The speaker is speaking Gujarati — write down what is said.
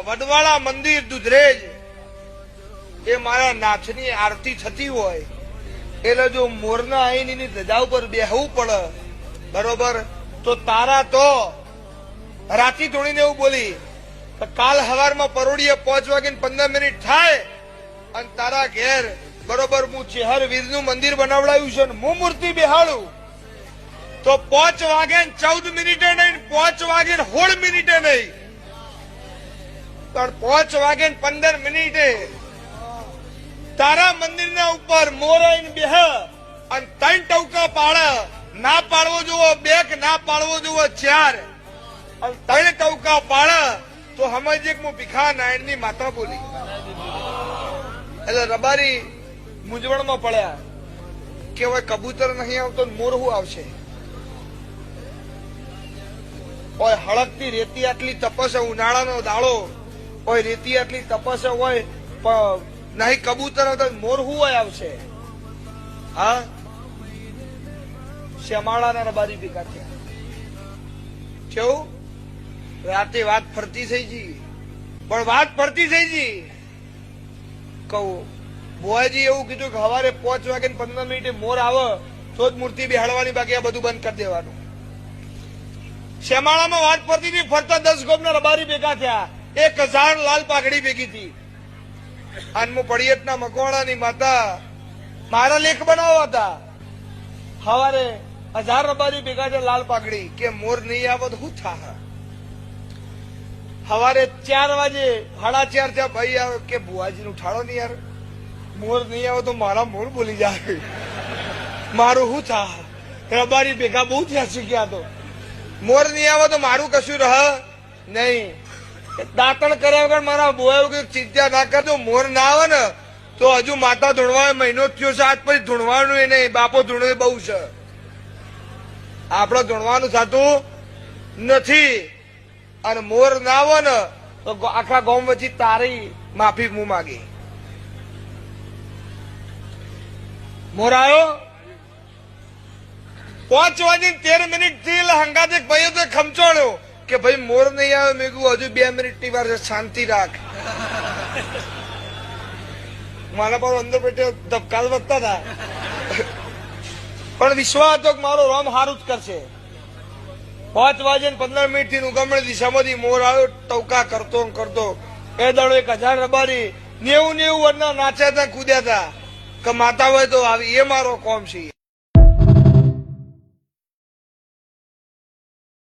વડવાળા મંદિર દુધરેજ એ મારા નાથની આરતી થતી હોય એટલે જો મોરના આઈની ધજા ઉપર બેહવું પડે બરોબર, તો તારા તો રાતી તોડીને એવું બોલી કાલ સવારમાં પરોડીએ 5:15 થાય અને તારા ઘેર બરોબર હું ચેહર વીરનું મંદિર બનાવડાયું છે ને હું મૂર્તિ બેહાડું તો 5:14 નહીં, 5:16 નહીં, પણ 5:15 તારા મંદિરના ઉપર મોર આઈને બેહ અને 3 ટવકા પાડે, ના પાડવો જોવો 2 કે ના પાડવો જોવો 4 અને 3 ટવકા પાડે તો સમજે કે હું ભીખા નારાયણની માતા બોલી. એટલે રબારી મૂંઝવણમાં પડ્યા કે હવે કબૂતર નહીં આવતો મોર શું આવશે? ઓય હળકતી રેતી આટલી તપસે, ઉનાળાનો દાડો ઓય રેતી આટલી તપસે હોય નહીં કબૂતર આવતા મોર શું હોય આવશે? હા, શ્યામાળાના રબારી ભેગા થયા. કેવું રાતે વાત ફરતી થઈ ગઈ, પણ વાત ફરતી થઈ ગઈ. કહું ભુવાજી એવું કીધું કે સવારે 5:15 મોર આવે તો જ મૂર્તિ બેહાડવાની, બાકી આ બધું બંધ કરી દેવાનું. શ્યામાળામાં વાત ફરતી હતી, ફરતા 10 ગોમના રબારી ભેગા થયા. 1000 લાલ પાઘડી ભેગી હતી. આનમુ પડિયતના મકવાણાની માતા મારા લેખ બનાવવા હતા. સવારે 1000 રબારી ભેગા છે લાલ પાઘડી કે મોર નહીં આવે તો શું થાય? સવારે 4 વાગે 4:30 થયા ભાઈ આવે કે ભુવાજી ઉઠાડો નહીં યાર, મોર નહીં આવે તો મારા મોર બોલી જાય, મારું શું થાય? રબારી ભેગા બહુ થયા શીખ્યા તો મોર નહીં આવે તો મારું કશું રહે નહીં. દાંતણ કર્યા વગર મારા બોયા ચિંતા ના કરજો, મોર ના આવે ને તો હજુ માતા ધૂણવા મહિનો થયો છે, આજ પછી ધૂણવાનું એ નહીં, બાપો ધૂણવે બહુ છે, આપડે ધૂણવાનું થતું નથી. અને મોર ના આવે ને તો આખા ગામ વચ્ચે તારી માફી મું માગી. મોર આવ્યો 5:13 થી હંગાતે ભાઈઓ તો ખમચોડ્યો કે ભાઈ મોર નહીં આવે. મેં કહ્યું હજુ 2 મિનિટની વાર છે, શાંતિ રાખ. મારા પર અંદર પેટે ધબકાલ વધતા હતા, પણ વિશ્વાસ હતો કે મારો રામ સારું જ કરશે. 5:15 થી ઉગમણી દિશામાંથી મોર આવ્યો, ટવકા કરતો કરતો. એ દાડો 1000 રબારી 90 વર્ષના નાચ્યા હતા, કૂદ્યા હતા કે માતા હોય તો આવી, એ મારો કોમ છે.